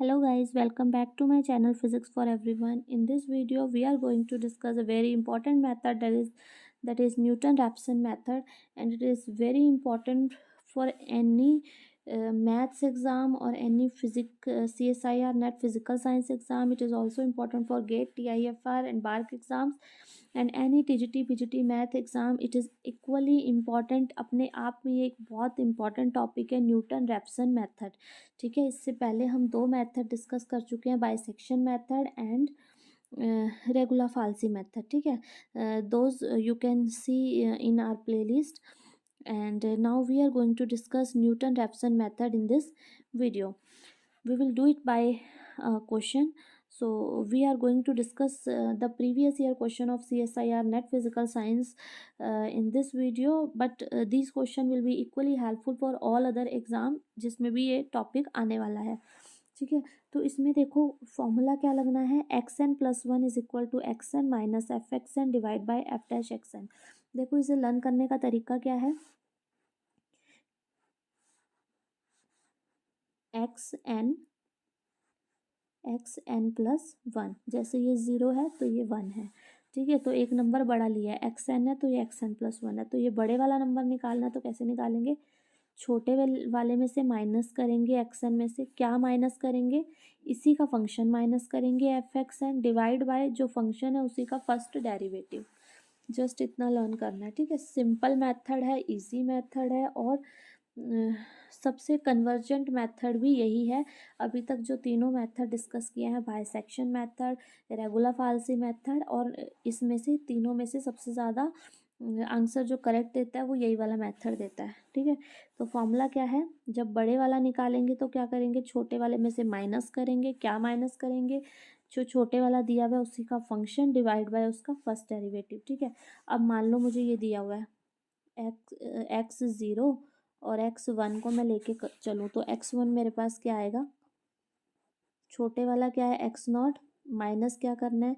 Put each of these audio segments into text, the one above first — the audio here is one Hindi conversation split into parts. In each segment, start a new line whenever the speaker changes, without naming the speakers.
Hello guys, welcome back to my channel Physics for Everyone. In this video we are going to discuss a very important method that is Newton-Raphson method, and it is very important for any maths exam or any CSIR NET physical science exam. It is also important for GATE, TIFR and BARC exams and any TGT PGT math exam. It is equally important. अपने आप में ये एक बहुत इंपॉर्टेंट टॉपिक है न्यूटन रैप्सन मेथड. ठीक है, इससे पहले हम दो मेथड डिस्कस कर चुके हैं, bisection method and regular falsi method. ठीक है, those you can see in our playlist. And now we are going to discuss Newton-Raphson method in this video. We will do it by question. So we are going to discuss the previous year question of CSIR NET Physical Science in this video, but these question will be equally helpful for all other exam जिसमें भी ये topic आने वाला है. ठीक है, तो इसमें देखो फॉर्मूला क्या लगना है, xn plus 1 is equal to xn minus f x n divide by f dash x n. देखो इसे लर्न करने का तरीका क्या है, एक्स एन प्लस 1. जैसे ये 0 है तो ये 1 है. ठीक है, तो एक नंबर बड़ा लिया है, एक्स एन है तो ये एक्स एन प्लस 1 है. तो ये बड़े वाला नंबर निकालना है तो कैसे निकालेंगे, छोटे वाले में से माइनस करेंगे, एक्स एन में से क्या माइनस करेंगे, इसी का फंक्शन माइनस करेंगे f x n divide by जो फंक्शन है उसी का फर्स्ट डेरिवेटिव. जस्ट इतना लर्न करना है. ठीक है, सिंपल मेथड है, इजी मेथड है और सबसे कन्वर्जेंट मेथड भी यही है. अभी तक जो तीनों मेथड डिस्कस किए हैं, bisection method, regular falsi method, और इसमें से तीनों में से सबसे ज़्यादा आंसर जो करेक्ट देता है वो यही वाला मेथड देता है. ठीक है, तो फॉर्मूला क्या है, जब बड़े वाला निकालेंगे तो क्या करेंगे, छोटे वाले में से माइनस करेंगे. क्या माइनस करेंगे, जो छोटे वाला दिया हुआ है उसी का फंक्शन डिवाइड बाय उसका फर्स्ट डेरिवेटिव. ठीक है, अब मान लो मुझे ये दिया हुआ है एक्स ज़ीरो और एक्स वन को मैं लेके चलूँ तो एक्स वन मेरे पास क्या आएगा, छोटे वाला क्या है एक्स नॉट, माइनस क्या करना है,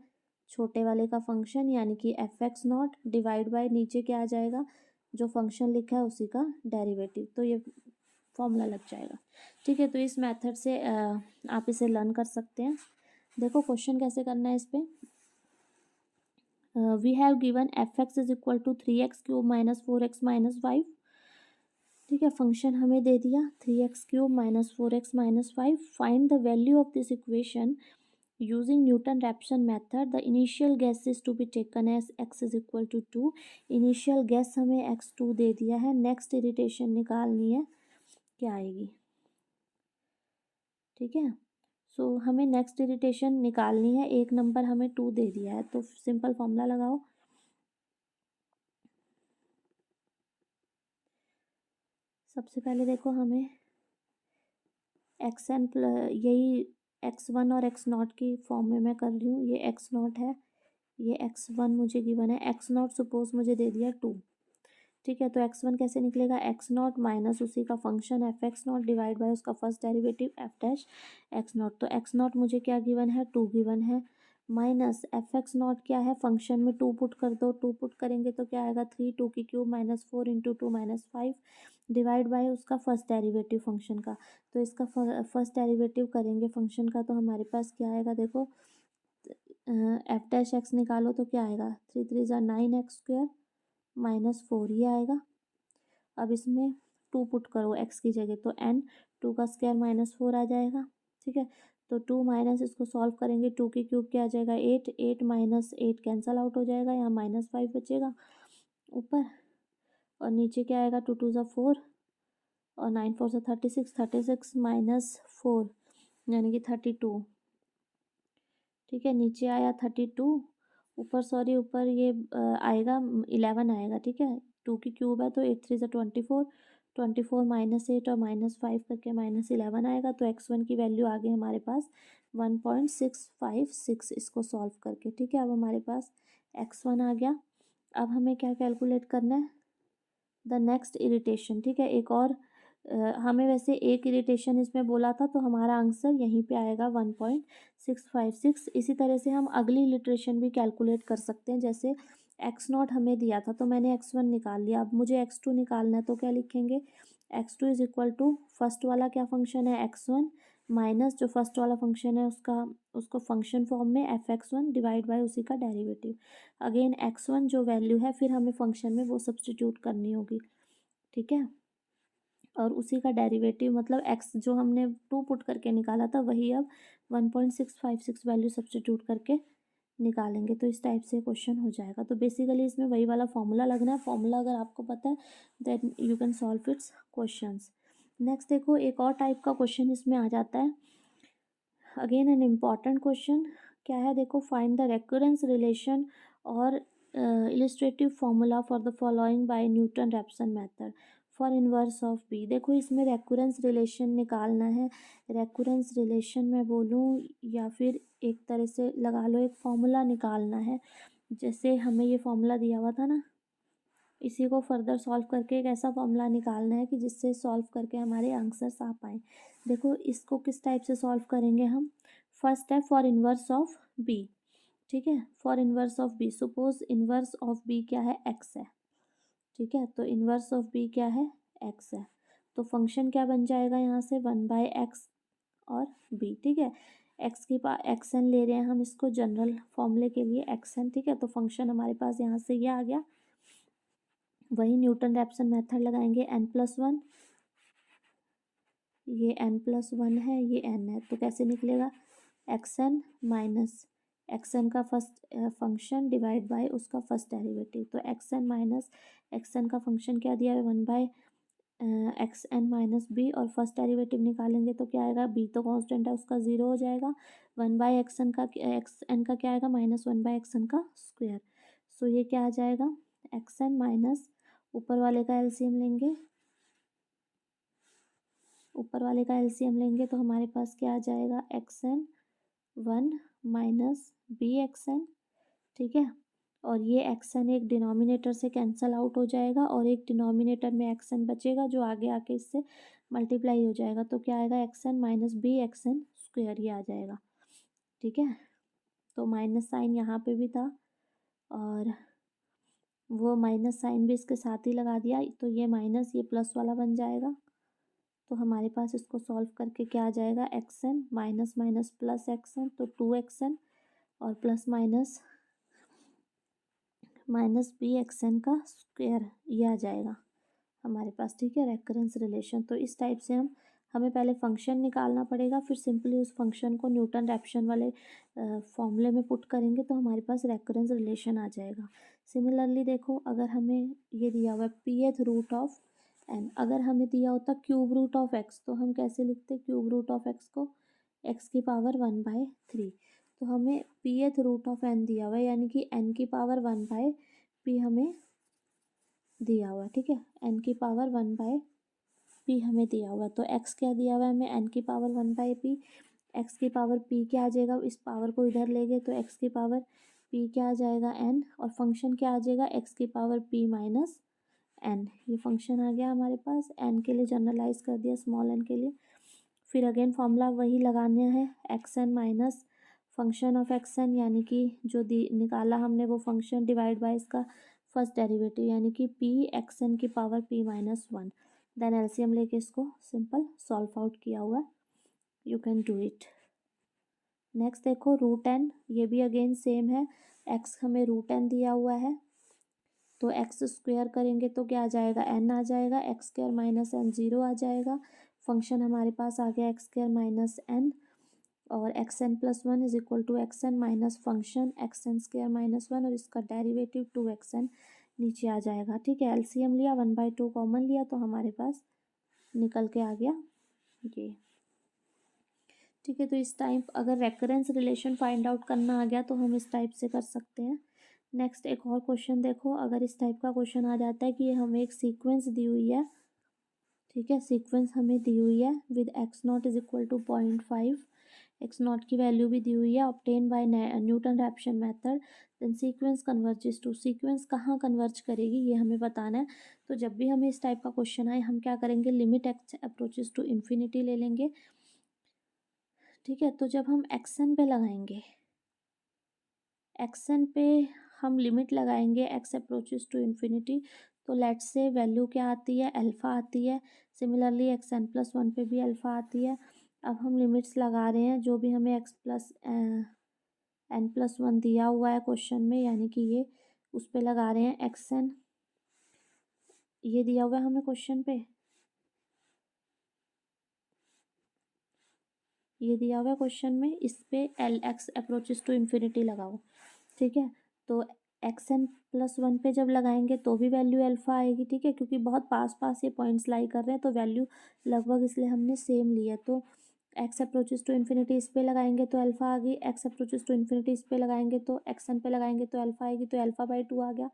छोटे वाले का फंक्शन यानी कि F X naught divide bye नीचे क्या आ जाएगा, जो फंक्शन लिखा है उसी का डेरिवेटिव. तो ये फॉर्मूला लग जाएगा. ठीक है, तो इस मेथड से आप इसे लर्न कर सकते हैं. देखो क्वेश्चन कैसे करना है इस पर. We have given f x is equal to 3x cube minus 4x minus 5. ठीक है, फंक्शन हमें दे दिया 3x cube minus 4x minus 5. Find the value of this equation using Newton-Raphson method. The initial guess is to be taken as x is equal to 2. initial guess हमें x2 दे दिया है. नेक्स्ट इरिटेशन निकालनी है, क्या आएगी. ठीक है, सो हमें नेक्स्ट इरिटेशन निकालनी है, एक नंबर हमें 2 दे दिया है, तो सिंपल फॉर्मूला लगाओ. सबसे पहले देखो हमें एक्स एन यही एक्स वन और एक्स नॉट की फॉर्म में मैं कर रही हूँ. ये एक्स नॉट है, ये एक्स वन मुझे गिवन है, एक्स नॉट सपोज मुझे दे दिया 2. ठीक है, तो एक्स वन कैसे निकलेगा, एक्स नॉट माइनस उसी का function F X naught divide by उसका first derivative F dash X naught. तो एक्स नॉट मुझे क्या गिवन है, 2 गिवन है, माइनस एफ एक्स नॉट क्या है, फंक्शन में 2 पुट कर दो. 2 पुट करेंगे तो क्या आएगा, 3 2 की cube minus 4 into 2 minus 5 divide by उसका फर्स्ट डेरिवेटिव फंक्शन का. तो इसका फर्स्ट डेरिवेटिव करेंगे फंक्शन का, तो हमारे पास क्या आएगा, देखो एफ डैश एक्स निकालो तो क्या आएगा, 3 3 ज़ा 9x स्क्वायर माइनस 4 ये आएगा. अब इसमें 2 पुट करो x की जगह, तो n 2 का स्क्वायर माइनस 4 आ जाएगा. ठीक है, तो 2 माइनस इसको सॉल्व करेंगे, 2 की क्यूब क्या आ जाएगा 8, 8 माइनस 8 कैंसल आउट हो जाएगा, यहाँ माइनस 5 बचेगा ऊपर, और नीचे क्या आएगा, 2 2 ज़ा 4 और 9 4 ज़ा 36, 36 माइनस 4 यानी कि 32. ठीक है, नीचे आया 32, ऊपर सॉरी ऊपर ये आएगा 11 आएगा. ठीक है, 2 की क्यूब है तो 8 3 ज़ा 24, 24 माइनस 8 और माइनस 5 करके माइनस 11 आएगा. तो x1 की वैल्यू आ गई हमारे पास 1.656 इसको सॉल्व करके. ठीक है, अब हमारे पास x1 आ गया. अब हमें क्या कैलकुलेट करना है, द नेक्स्ट इरिटेशन. ठीक है, एक और हमें वैसे एक इरिटेशन इसमें बोला था तो हमारा आंसर यहीं पे आएगा 1.656. इसी तरह से हम अगली इलिट्रेशन भी कैलकुलेट कर सकते हैं. जैसे एक्स नॉट हमें दिया था तो मैंने एक्स वन निकाल लिया, अब मुझे एक्स टू निकालना है तो क्या लिखेंगे, x two is equal to first वाला क्या फंक्शन है एक्स वन माइनस जो फर्स्ट वाला फंक्शन है उसको फंक्शन फॉर्म में f(x1) डिवाइड बाय उसी का डेरिवेटिव। अगेन x1 जो वैल्यू है फिर हमें फंक्शन में वो सब्स्टिट्यूट करनी होगी, ठीक है। और उसी का डेरिवेटिव मतलब x जो हमने 2 पुट करके निकाला था वही अब 1.656 वैल्यू सब्स्टिट्यूट करके निकालेंगे। तो इस टाइप से क्वेश्चन हो जाएगा। तो बेसिकली इसमें वही वाला फॉर्मूला लगना है। फॉर्मूला अगर आपको पता है then you can solve its questions. Next देखो एक और टाइप का क्वेश्चन इसमें आ जाता है। अगेन एन इम्पॉर्टेंट क्वेश्चन क्या है, देखो फाइंड द रेकरेंस रिलेशन और illustrative formula for the following by Newton Raphson method for inverse of B. देखो इसमें रेकरेंस रिलेशन निकालना है। रेकरेंस रिलेशन मैं बोलूँ या फिर एक तरह से लगा लो एक फॉर्मूला निकालना है। जैसे हमें ये फॉर्मूला दिया हुआ था ना, इसी को फर्दर सॉल्व करके एक ऐसा फॉर्मूला निकालना है कि जिससे सॉल्व करके हमारे आंसर्स आ पाएँ। देखो इसको किस टाइप से सॉल्व करेंगे हम। फर्स्ट है फॉर इनवर्स ऑफ बी, ठीक है। For inverse of b, suppose inverse of b क्या है, एक्स है, ठीक है। तो इनवर्स ऑफ बी क्या है, एक्स है। तो फंक्शन क्या बन जाएगा यहाँ से 1/x और b, ठीक है। एक्स की एक्स एन ले रहे हैं हम इसको जनरल फॉर्मूले के लिए एक्स एन, ठीक है। तो फंक्शन हमारे पास यहाँ से ये आ गया। वही न्यूटन रैप्सन मेथड लगाएंगे n+1, ये n+1 है, ये n है। तो कैसे निकलेगा, x n minus x n का फर्स्ट फंक्शन डिवाइड बाय उसका फर्स्ट डेरिवेटिव। तो x n minus x n का फंक्शन क्या दिया है 1/(x(n-b) और फर्स्ट डेरिवेटिव निकालेंगे तो क्या आएगा, b तो कांस्टेंट है उसका 0 हो जाएगा। 1/(x(n) का x(n) का क्या आएगा -1/(x(n) का स्क्वायर। सो ये क्या आ जाएगा एक्स एन माइनस ऊपर वाले का एलसीएम लेंगे, ऊपर वाले का एलसीएम लेंगे तो हमारे पास क्या आ जाएगा x(n)(1) माइनस b(x(n), ठीक है। और ये x(n) एक डिनोमिनेटर से कैंसल आउट हो जाएगा और एक डिनोमिनेटर में x(n) बचेगा जो आगे आके इससे मल्टीप्लाई हो जाएगा। तो क्या आएगा x(n माइनस b(x(n) स्क्वायर, ये आ जाएगा, ठीक है। तो माइनस साइन यहाँ पे भी था और वो माइनस साइन भी इसके साथ ही लगा दिया, तो ये माइनस ये प्लस वाला बन जाएगा। तो हमारे पास इसको सॉल्व करके क्या आ जाएगा x n minus minus plus x n, तो 2xn और प्लस माइनस माइनस b(x(n) का स्क्वायर, ये आ जाएगा हमारे पास, ठीक है। रेकरेंस रिलेशन तो इस टाइप से हमें पहले फंक्शन निकालना पड़ेगा, फिर सिंपली उस फंक्शन को न्यूटन रैप्सन वाले फॉर्मूले में पुट करेंगे तो हमारे पास रेकरेंस रिलेशन आ जाएगा। सिमिलरली देखो अगर हमें ये दिया हुआ है pth रूट ऑफ n, अगर हमें दिया होता क्यूब रूट ऑफ x तो हम कैसे लिखते क्यूब रूट ऑफ x को x की पावर 1/3। तो हमें pth रूट ऑफ n दिया हुआ है यानी कि n की पावर 1/p हमें दिया हुआ है, ठीक है। n की पावर 1/p हमें दिया हुआ है। तो x क्या दिया हुआ है हमें n की पावर 1/p, x की पावर p क्या आ जाएगा, इस पावर को इधर ले गए तो x की पावर p क्या आ जाएगा n, और फंक्शन क्या आ जाएगा x की पावर p माइनस n। ये फंक्शन आ गया हमारे पास, n के लिए जनरलाइज कर दिया स्मॉल n के लिए। फिर अगेन फॉर्मूला वही लगाना है x n minus function of x n यानी कि जो निकाला हमने वो फंक्शन डिवाइड बाय इसका फर्स्ट डेरिवेटिव यानी कि p एक्स एन की power p minus 1। Then LCM लेके इसको सिंपल सॉल्व आउट किया हुआ है, you can do it. Next देखो रूट एन, ये भी अगेन सेम है, x हमें रूट एन दिया हुआ है तो एक्स स्क्वायर करेंगे तो क्या आ जाएगा n आ जाएगा, एक्स स्क्वायर माइनस n 0 आ जाएगा। फंक्शन हमारे पास आ गया एक्स स्क्वायर माइनस n और xn+1 is equal to xn minus function xn square minus 1 और इसका डेरिवेटिव 2xn नीचे आ जाएगा, ठीक है। एलसीएम लिया 1/2 कॉमन लिया तो हमारे पास निकल के आ गया ये, ठीक है। तो इस टाइप अगर रेकरेंस रिलेशन फाइंड आउट करना आ गया तो हम इस टाइप से कर सकते हैं। नेक्स्ट एक और क्वेश्चन देखो, अगर इस टाइप का क्वेश्चन आ जाता है कि हमें एक सीक्वेंस दी हुई है, ठीक है। सीक्वेंस हमें दी हुई है with x0 is equal to 0.5, x0 की वैल्यू भी दी हुई है obtain by Newton Raphson method, then sequence converges to, sequence कहाँ कन्वर्ज करेगी ये हमें बताना है। तो जब भी हमें इस टाइप का क्वेश्चन आए हम क्या करेंगे, limit x approaches to infinity ले लेंगे, ठीक है। तो जब हम एक्सन पे लगाएंगे, एक्सन पे हम लिमिट लगाएंगे x अप्रोचेस टू इन्फिनिटी तो लेट से वैल्यू क्या आती है, अल्फ़ा आती है। सिमिलरली x n+1 पे भी अल्फ़ा आती है। अब हम लिमिट्स लगा रहे हैं जो भी हमें x प्लस n+1 दिया हुआ है क्वेश्चन में, यानी कि ये उस पे लगा रहे हैं xn, ये दिया हुआ है हमें क्वेश्चन पे, ये दिया हुआ है क्वेश्चन में, इस पे L x approaches to infinity लगाओ, ठीक है। तो xn+1 पे जब लगाएंगे तो भी वैल्यू अल्फ़ा आएगी, ठीक है, क्योंकि बहुत पास पास ये पॉइंट्स लाई कर रहे हैं तो वैल्यू लगभग इसलिए हमने सेम ली है। तो x अप्रोचेस टू इन्फिनिटी इस पे लगाएंगे तो अल्फ़ा आ गई, x अप्रोचेस टू इन्फिनिटी इस पे लगाएंगे तो xn पे लगाएंगे तो अल्फ़ा आएगी, तो अल्फ़ा/2 आ गया,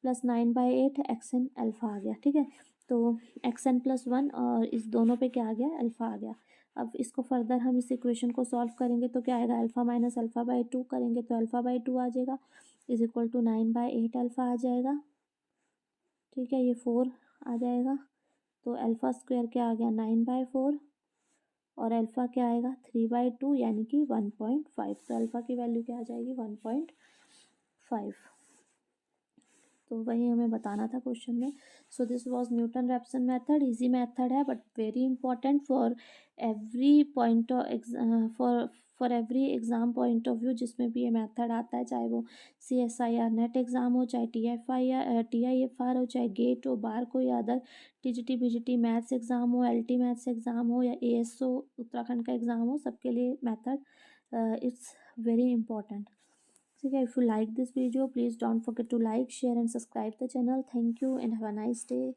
+9/8 xn अल्फ़ा आ गया, ठीक है। तो xn+1 और इस दोनों पे क्या आ गया, अल्फ़ा आ गया। अब इसको फर्दर हम इस इक्वेशन को सॉल्व करेंगे तो क्या आएगा, अल्फ़ा-अल्फ़ा/2 करेंगे तो अल्फ़ा/2 आ जाएगा, = 9/8 अल्फ़ा आ जाएगा, ठीक है। ये 4 आ जाएगा, तो अल्फ़ा स्क्वायर क्या आ गया, 9/4, और अल्फ़ा क्या आएगा, 3/2, यानी कि 1.5। तो अल्फ़ा की वैल्यू क्या आ जाएगी, 1.5। तो वही हमें बताना था क्वेश्चन में। So this was Newton Raphson method, easy method है but very important for every point, for every exam point of view, जिसमें भी ये मेथड आता है, चाहे वो CSIR नेट एग्ज़ाम हो, चाहे TIFR हो, चाहे गेट हो, बार को, या other TGT BGT maths exam हो, LT मैथ्स एग्ज़ाम हो, या ASO उत्तराखंड का एग्ज़ाम हो, सबके लिए मेथड इट्स वेरी इंपॉर्टेंट, ठीक है। If you like this video, please don't forget to like, share and subscribe the channel. Thank you and have a nice day.